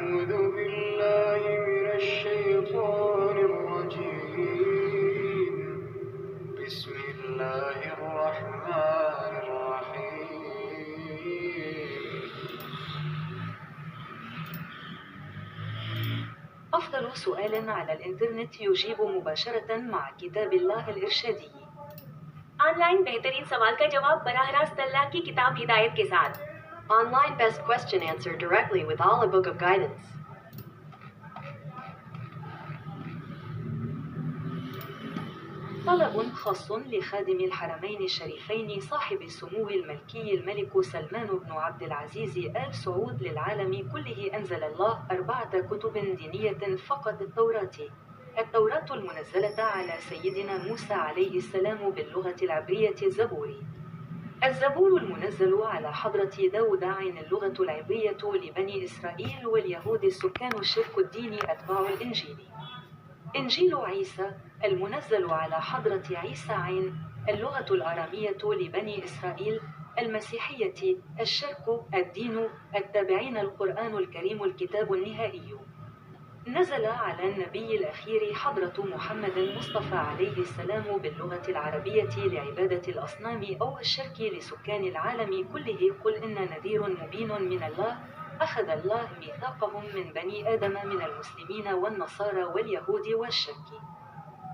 أعوذ بالله من الشيطان الرجيم بسم الله الرحمن الرحيم. أفضل سؤال على الإنترنت يجيب مباشرة مع كتاب الله الإرشادي. آن لائن بہترین سوال کا جواب براہ راست اللہ کی کتاب ہدایت کے ساتھ. Online best question answer directly with Allah Book of Guidance. طلب خاص لخادم الحرمين الشريفين صاحب السمو الملكي الملك سلمان بن عبد العزيز آل سعود للعالم كله. أنزل الله 4 كتب دينية فقط. التوراة المنزلة على سيدنا موسى عليه السلام باللغة العبرية. الزبور المنزل على حضرة داود عين اللغة العبرية لبني إسرائيل واليهود السكان الشرك الديني أتباع الإنجيل. إنجيل عيسى المنزل على حضرة عيسى عين اللغة الآرامية لبني إسرائيل المسيحية الشرك الدين التابعين القرآن الكريم الكتاب النهائي. نزل على النبي الأخير حضرة محمد المصطفى عليه السلام باللغة العربية لعبادة الأصنام أو الشرك لسكان العالم كله. قل إن نذير مبين من الله. أخذ الله ميثاقهم من بني آدم من المسلمين والنصارى واليهود والشرك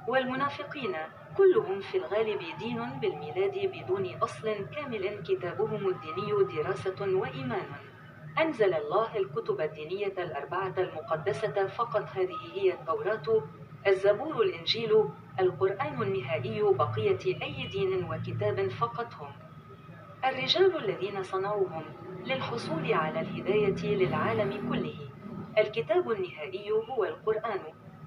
والمنافقين كلهم في الغالب دين بالميلاد بدون أصل كامل كتابهم الديني دراسة وإيمان. أنزل الله الكتب الدينية 4 المقدسة فقط. هذه هي التوراة الزبور الإنجيل القرآن النهائي بقية أي دين وكتاب فقط هم الرجال الذين صنعوهم للحصول على الهداية للعالم كله. الكتاب النهائي هو القرآن.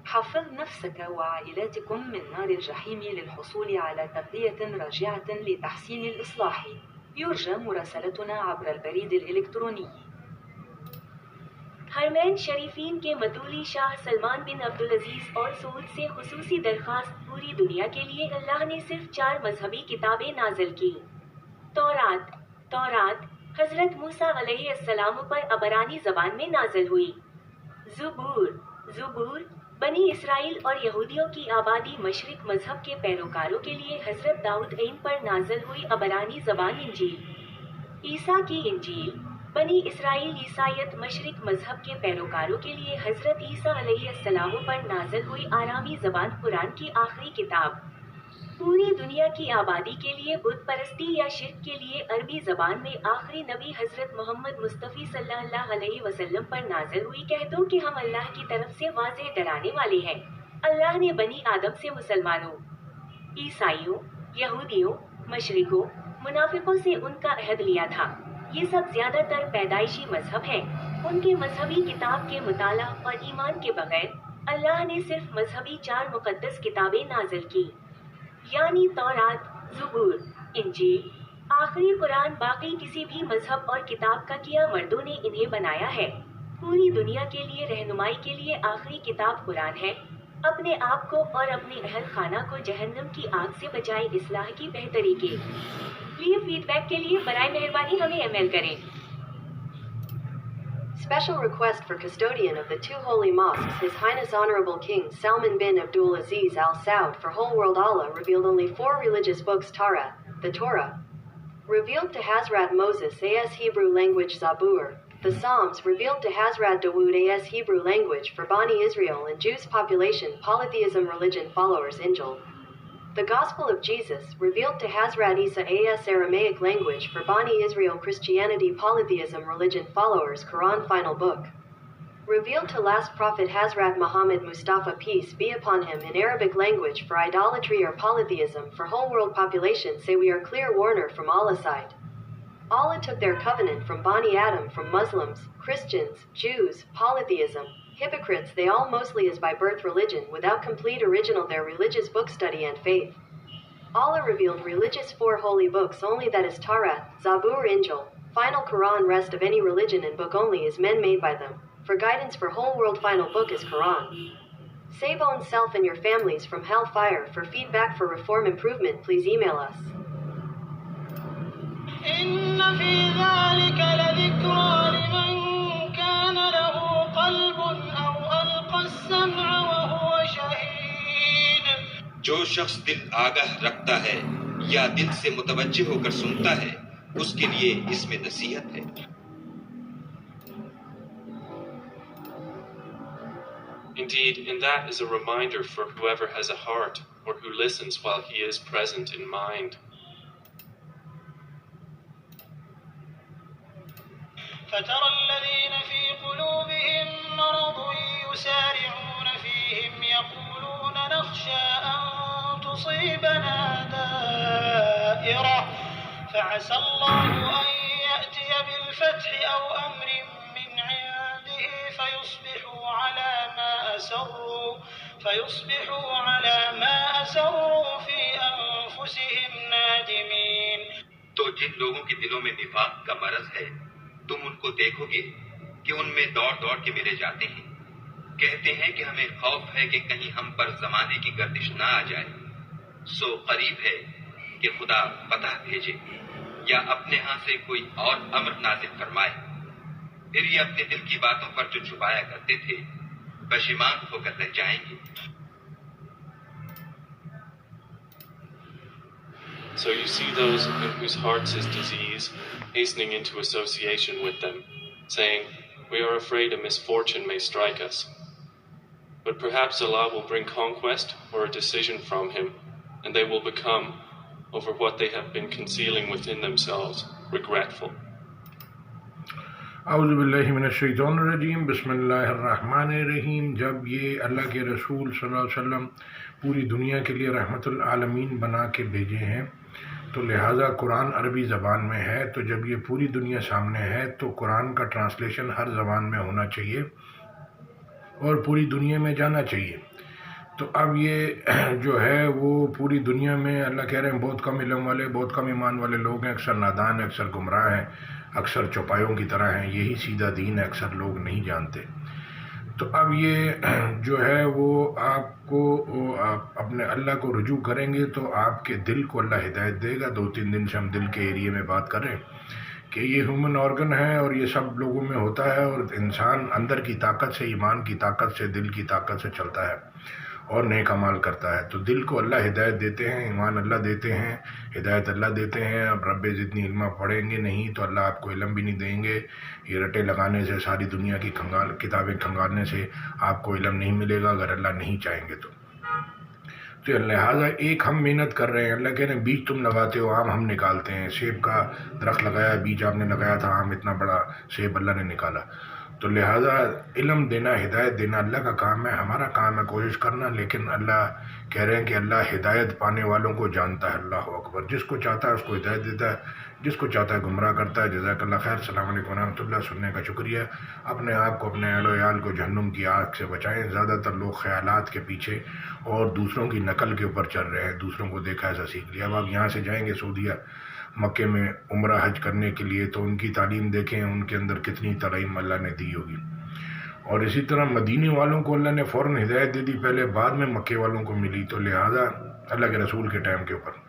حفظ نفسك وعائلاتكم من نار الجحيم للحصول على تغذية راجعة لتحسين الإصلاح. يرجى مراسلتنا عبر البريد الإلكتروني. حرمین شریفین کے متولی شاہ سلمان بن عبدالعزیز اور سعود سے خصوصی درخواست. پوری دنیا کے لیے اللہ نے صرف 4 مذہبی کتابیں نازل کی. تورات حضرت موسیٰ علیہ السلام پر عبرانی زبان میں نازل ہوئی. زبور بنی اسرائیل اور یہودیوں کی آبادی مشرق مذہب کے پیروکاروں کے لیے حضرت داؤد عین پر نازل ہوئی عبرانی زبان. انجیل عیسیٰ کی انجیل بنی اسرائیل عیسائیت مشرق مذہب کے پیروکاروں کے لیے حضرت عیسیٰ علیہ السلام پر نازل ہوئی آرامی زبان. قرآن کی آخری کتاب پوری دنیا کی آبادی کے لیے بت پرستی یا شرک کے لیے عربی زبان میں آخری نبی حضرت محمد مصطفی صلی اللہ علیہ وسلم پر نازل ہوئی. کہہ دو کہ ہم اللہ کی طرف سے واضح ڈرانے والے ہیں. اللہ نے بنی آدم سے مسلمانوں، عیسائیوں، یہودیوں، مشرکوں، منافقوں سے ان کا عہد لیا تھا. یہ سب زیادہ تر پیدائشی مذہب ہیں. ان کے مذہبی کتاب کے مطالعہ اور ایمان کے بغیر اللہ نے صرف مذہبی 4 مقدس کتابیں نازل کی، یعنی تورات، زبور، انجیل، آخری قرآن. باقی کسی بھی مذہب اور کتاب کا کیا مردوں نے انہیں بنایا ہے. پوری دنیا کے لیے رہنمائی کے لیے آخری کتاب قرآن ہے. اپنے آپ کو اور اپنے اہل خانہ کو جہنم کی آگ سے بچائے. اصلاح کی بہتری کے لیے فیڈ بیک کے لیے برائے مہربانی ہمیں ای میل کریں. Special request for custodian of the 2 holy mosques, His Highness Honorable King Salman bin Abdul Aziz Al Saud. For whole world, Allah revealed only 4 religious books. The Torah, revealed to Hazrat Moses as Hebrew language. Zabur, the Psalms, revealed to Hazrat Dawood as Hebrew language for Bani Israel and Jews population polytheism religion followers. Injil, the Gospel of Jesus, revealed to Hazrat Isa as Aramaic language for Bani Israel Christianity polytheism religion followers. Quran final book, revealed to last prophet Hazrat Muhammad Mustafa peace be upon him in Arabic language for idolatry or polytheism for whole world population. Say we are clear warner from Allah's side. Allah took their covenant from Bani Adam, from Muslims, Christians, Jews, polytheism, hypocrites. They all mostly is by birth religion without complete original their religious book study and faith. Allah revealed religious 4 holy books only, that is Torah, Zabur, Injil, final Quran. Rest of any religion and book only is men made by them. For guidance for whole world final book is Quran. Save own self and your families from hellfire. For feedback for reform improvement please email us. إن في ذلك لذكرى لمن كان له قلب جو شخص دل آگاہ رکھتا ہے یا دل سے متوجہ ہو کر سنتا ہے اس کے لیے اس میں نصیحت ہے۔ Indeed, in that is a reminder for whoever has a heart or who listens while he is present in mind. فترى الذين في قلوبهم مرض يسارعون فيهم يقولون نخشى أن تصيبنا دائرة فعسى الله أن يأتي بالفتح أو أمر من عنده فيصبحوا على ما أسروا في أنفسهم نادمين۔ تو جن لوگوں کے دلوں میں نفاق کا مرض ہے تم ان کو دیکھو گے کہ ان میں دوڑ دوڑ کے ملے جاتے ہیں، کہتے ہیں کہ ہمیں خوف ہے کہ کہیں ہم پر زمانے کی گردش نہ آ جائے، سو قریب ہے کہ خدا فتح بھیجے یا اپنے ہاں سے کوئی اور امر نازل فرمائے، پھر یہ اپنے دل کی باتوں پر جو چھپایا کرتے تھے پشیمان ہو کر رہ جائیں گے۔ So you see those in whose hearts is disease hastening into association with them, saying, "We are afraid a misfortune may strike us." But perhaps Allah will bring conquest or a decision from Him, and they will become, over what they have been concealing within themselves, regretful. اعوذ باللہ من الشیطان الرجیم، بسم اللہ الرحمن الرحیم۔ جب یہ اللہ کے رسول صلی اللہ علیہ وسلم پوری دنیا کے لیے رحمت العالمین بنا کے بھیجے ہیں تو لہٰذا قرآن عربی زبان میں ہے، تو جب یہ پوری دنیا سامنے ہے تو قرآن کا ٹرانسلیشن ہر زبان میں ہونا چاہیے اور پوری دنیا میں جانا چاہیے۔ تو اب یہ جو ہے وہ پوری دنیا میں اللہ کہہ رہے ہیں بہت کم علم والے، بہت کم ایمان والے لوگ ہیں، اکثر نادان ہیں، اکثر گمراہ ہیں، اکثر چوپایوں کی طرح ہیں، یہی سیدھا دین ہے، اکثر لوگ نہیں جانتے۔ تو اب یہ جو ہے وہ آپ کو اپنے اللہ کو رجوع کریں گے تو آپ کے دل کو اللہ ہدایت دے گا۔ 2-3 دن سے ہم دل کے ایریے میں بات کر رہے ہیں کہ یہ ہیومن آرگن ہے اور یہ سب لوگوں میں ہوتا ہے، اور انسان اندر کی طاقت سے، ایمان کی طاقت سے، دل کی طاقت سے چلتا ہے اور نیک اعمال کرتا ہے۔ تو دل کو اللہ ہدایت دیتے ہیں، ایمان اللہ دیتے ہیں، ہدایت اللہ دیتے ہیں۔ اب رب جتنی علم پڑھیں گے نہیں تو اللہ آپ کو علم بھی نہیں دیں گے۔ یہ رٹے لگانے سے، ساری دنیا کی کتابیں کھنگالنے سے آپ کو علم نہیں ملے گا اگر اللہ نہیں چاہیں گے تو لہٰذا ایک ہم محنت کر رہے ہیں۔ اللہ کہہ رہے ہیں بیج تم لگاتے ہو، آم ہم نکالتے ہیں۔ سیب کا درخت لگایا، بیج آپ نے لگایا تھا، آم اتنا بڑا سیب اللہ نے نکالا۔ تو لہٰذا علم دینا، ہدایت دینا اللہ کا کام ہے، ہمارا کام ہے کوشش کرنا۔ لیکن اللہ کہہ رہے ہیں کہ اللہ ہدایت پانے والوں کو جانتا ہے۔ اللہ اکبر، جس کو چاہتا ہے اس کو ہدایت دیتا ہے، جس کو چاہتا ہے گمراہ کرتا ہے۔ جزاک اللہ خیر۔ السلام علیکم ورحمۃ اللہ۔ سننے کا شکریہ۔ اپنے آپ کو، اپنے اہل و عیال کو جہنم کی آگ سے بچائیں۔ زیادہ تر لوگ خیالات کے پیچھے اور دوسروں کی نقل کے اوپر چل رہے ہیں، دوسروں کو دیکھا ایسا سیکھ لیا۔ اب آپ یہاں سے جائیں گے سعودیہ، مکے میں عمرہ حج کرنے کے لیے، تو ان کی تعلیم دیکھیں، ان کے اندر کتنی تعلیم اللہ نے دی ہوگی۔ اور اسی طرح مدینے والوں کو اللہ نے فوراً ہدایت دے دی پہلے، بعد میں مکے والوں کو ملی۔ تو لہٰذا اللہ کے رسول کے ٹائم کے اوپر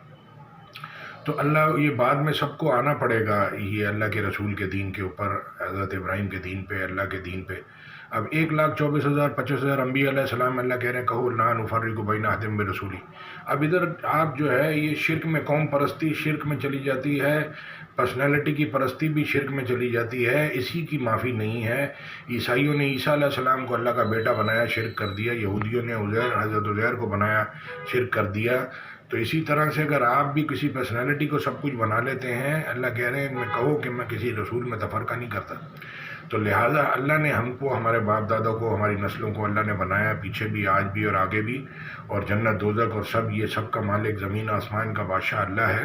تو اللہ یہ بعد میں سب کو آنا پڑے گا، یہ اللہ کے رسول کے دین کے اوپر، حضرت ابراہیم کے دین پہ، اللہ کے دین پہ۔ اب 1,24,000 25,000 انبیاء علیہ السلام اللہ کہہ رہے ہیں کہو لا نفرق بین احد من رسولی۔ اب ادھر آپ جو ہے یہ شرک میں، قوم پرستی شرک میں چلی جاتی ہے، پرسنالٹی کی پرستی بھی شرک میں چلی جاتی ہے، اسی کی معافی نہیں ہے۔ عیسائیوں نے عیسیٰ علیہ السلام کو اللہ کا بیٹا بنایا، شرک کر دیا۔ یہودیوں نے حضرت عزیر کو بنایا، شرک کر دیا۔ تو اسی طرح سے اگر آپ بھی کسی پرسنالٹی کو سب کچھ بنا لیتے ہیں، اللہ کہہ رہے ہیں میں کہو کہ میں کسی رسول میں تفرقہ نہیں کرتا۔ تو لہٰذا اللہ نے ہم کو، ہمارے باپ دادا کو، ہماری نسلوں کو اللہ نے بنایا، پیچھے بھی، آج بھی اور آگے بھی، اور جنت دوزخ اور سب، یہ سب کا مالک، زمین آسمان کا بادشاہ اللہ ہے،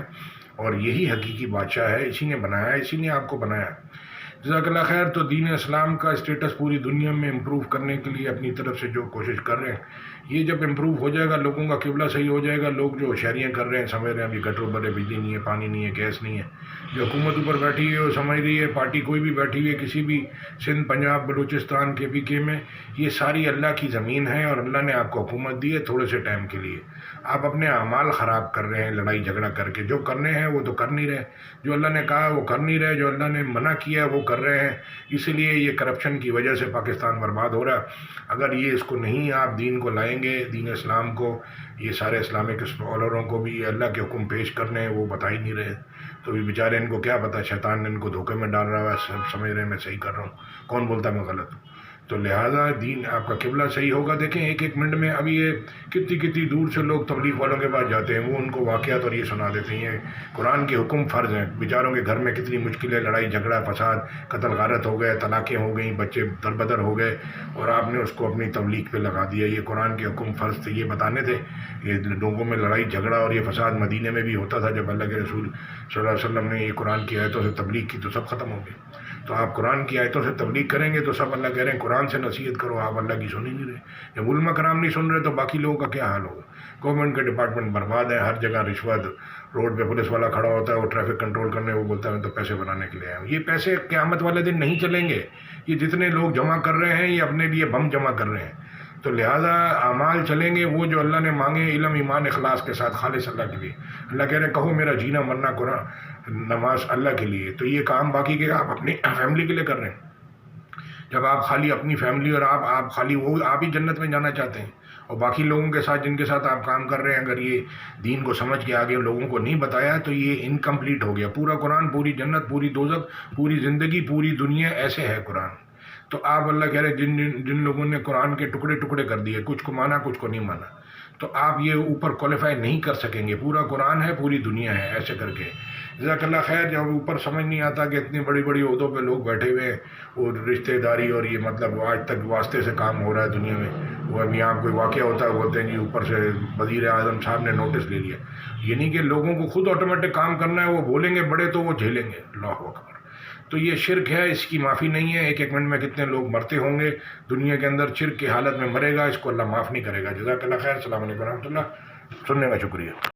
اور یہی حقیقی بادشاہ ہے، اسی نے بنایا ہے، اسی نے آپ کو بنایا ہے۔ جزاک اللہ خیر۔ تو دین اسلام کا اسٹیٹس پوری دنیا میں امپروو کرنے کے لیے اپنی طرف سے جو کوشش کر رہے ہیں، یہ جب امپروو ہو جائے گا، لوگوں کا قبلہ صحیح ہو جائے گا، لوگ جو ہوشیاریاں کر رہے ہیں، سمجھ رہے ہیں ابھی گٹر بھرے، بجلی نہیں ہے، پانی نہیں ہے، گیس نہیں ہے، جو حکومت اوپر بیٹھی ہے وہ سمجھ رہی ہے، پارٹی کوئی بھی بیٹھی ہوئی ہے کسی بھی سندھ، پنجاب، بلوچستان، KPK میں، یہ ساری اللہ کی زمین ہے اور اللہ نے آپ کو حکومت دی ہے تھوڑے سے ٹائم کے لیے۔ آپ اپنے اعمال خراب کر رہے ہیں لڑائی جھگڑا کر کے، جو کرنے ہیں وہ تو کر نہیں رہے، جو اللہ نے کہا وہ کر نہیں رہے، جو اللہ نے منع کیا ہے وہ کر کر رہے ہیں، اس لیے یہ کرپشن کی وجہ سے پاکستان برباد ہو رہا ہے۔ اگر یہ اس کو نہیں آپ دین کو لائیں گے، دین اسلام کو، یہ سارے اسلامک اسکالروں کو بھی یہ اللہ کے حکم پیش کرنے ہیں، وہ بتا ہی نہیں رہے، تو یہ بیچارے ان کو کیا پتہ، شیطان نے ان کو دھوکے میں ڈال رہا ہے، سب سمجھ رہے ہیں میں صحیح کر رہا ہوں، کون بولتا ہے میں غلط ہوں۔ تو لہٰذا دین آپ کا قبلہ صحیح ہوگا۔ دیکھیں ایک ایک منٹ میں ابھی یہ کتنی دور سے لوگ تبلیغ والوں کے پاس جاتے ہیں، وہ ان کو واقعات اور یہ سنا دیتے ہیں، قرآن کے حکم فرض ہیں، بیچاروں کے گھر میں کتنی مشکلیں، لڑائی جھگڑا فساد، قتل غارت ہو گئے، طلاقیں ہو گئیں، بچے دربدر ہو گئے، اور آپ نے اس کو اپنی تبلیغ پہ لگا دیا۔ یہ قرآن کے حکم فرض تھے، یہ بتانے تھے، یہ لوگوں میں لڑائی جھگڑا اور یہ فساد مدینے میں بھی ہوتا تھا جب اللہ کے رسول صلی اللہ علیہ وسلم نے یہ قرآن کی آیتوں سے تبلیغ کی تو سب ختم ہو گئے۔ تو آپ قرآن کی آیتوں سے تبلیغ کریں گے تو سب اللہ کہہ رہے ہیں قرآن سے نصیحت کرو، آپ اللہ کی سن ہی نہیں رہے۔ جب علماء کرام نہیں سن رہے تو باقی لوگوں کا کیا حال ہوگا؟ گورنمنٹ کے ڈپارٹمنٹ برباد ہیں، ہر جگہ رشوت، روڈ پہ پولیس والا کھڑا ہوتا ہے، وہ ٹریفک کنٹرول کرنے، وہ بولتا ہے میں تو پیسے بنانے کے لیے آیا ہوں۔ یہ پیسے قیامت والے دن نہیں چلیں گے، یہ جتنے لوگ جمع کر رہے ہیں یہ اپنے لیے بم جمع کر رہے ہیں۔ تو لہٰذا اعمال چلیں گے وہ جو اللہ نے مانگے، علم ایمان اخلاص کے ساتھ، خالص اللہ کے لیے۔ اللہ کہہ رہے ہیں کہو میرا جینا مرنا قرآن نماز اللہ کے لیے، تو یہ کام باقی کے آپ اپنی فیملی کے لیے کر رہے ہیں۔ جب آپ خالی اپنی فیملی اور آپ خالی وہ آپ ہی جنت میں جانا چاہتے ہیں، اور باقی لوگوں کے ساتھ جن کے ساتھ آپ کام کر رہے ہیں اگر یہ دین کو سمجھ کے آگے لوگوں کو نہیں بتایا تو یہ انکمپلیٹ ہو گیا۔ پورا قرآن، پوری جنت، پوری دوزخ، پوری زندگی، پوری دنیا، ایسے ہے قرآن۔ تو آپ اللہ کہہ رہے ہیں جن لوگوں نے قرآن کے ٹکڑے ٹکڑے کر دیے، کچھ کو مانا کچھ کو نہیں مانا، تو آپ یہ اوپر کوالیفائی نہیں کر سکیں گے۔ پورا قرآن ہے، پوری دنیا ہے، ایسے کر کے۔ جزاک اللہ خیر۔ جب اوپر سمجھ نہیں آتا کہ اتنی بڑی بڑی عہدوں پہ لوگ بیٹھے ہوئے ہیں، وہ رشتہ داری اور یہ مطلب آج تک واسطے سے کام ہو رہا ہے دنیا میں، وہ ابھی یہاں کوئی واقعہ ہوتا ہے بولتے ہیں جی اوپر سے وزیر اعظم صاحب نے نوٹس لے لیا، یہ نہیں کہ لوگوں کو خود آٹومیٹک کام کرنا ہے، وہ بولیں گے بڑے تو وہ جھیلیں گے۔ اللہ اکبر۔ تو یہ شرک ہے، اس کی معافی نہیں ہے۔ ایک ایک منٹ میں کتنے لوگ مرتے ہوں گے دنیا کے اندر، شرک کی حالت میں مرے گا، اس کو اللہ معاف نہیں کرے گا۔ جزاک اللہ خیر۔ السلام علیکم ورحمۃ اللہ۔ سننے کا شکریہ۔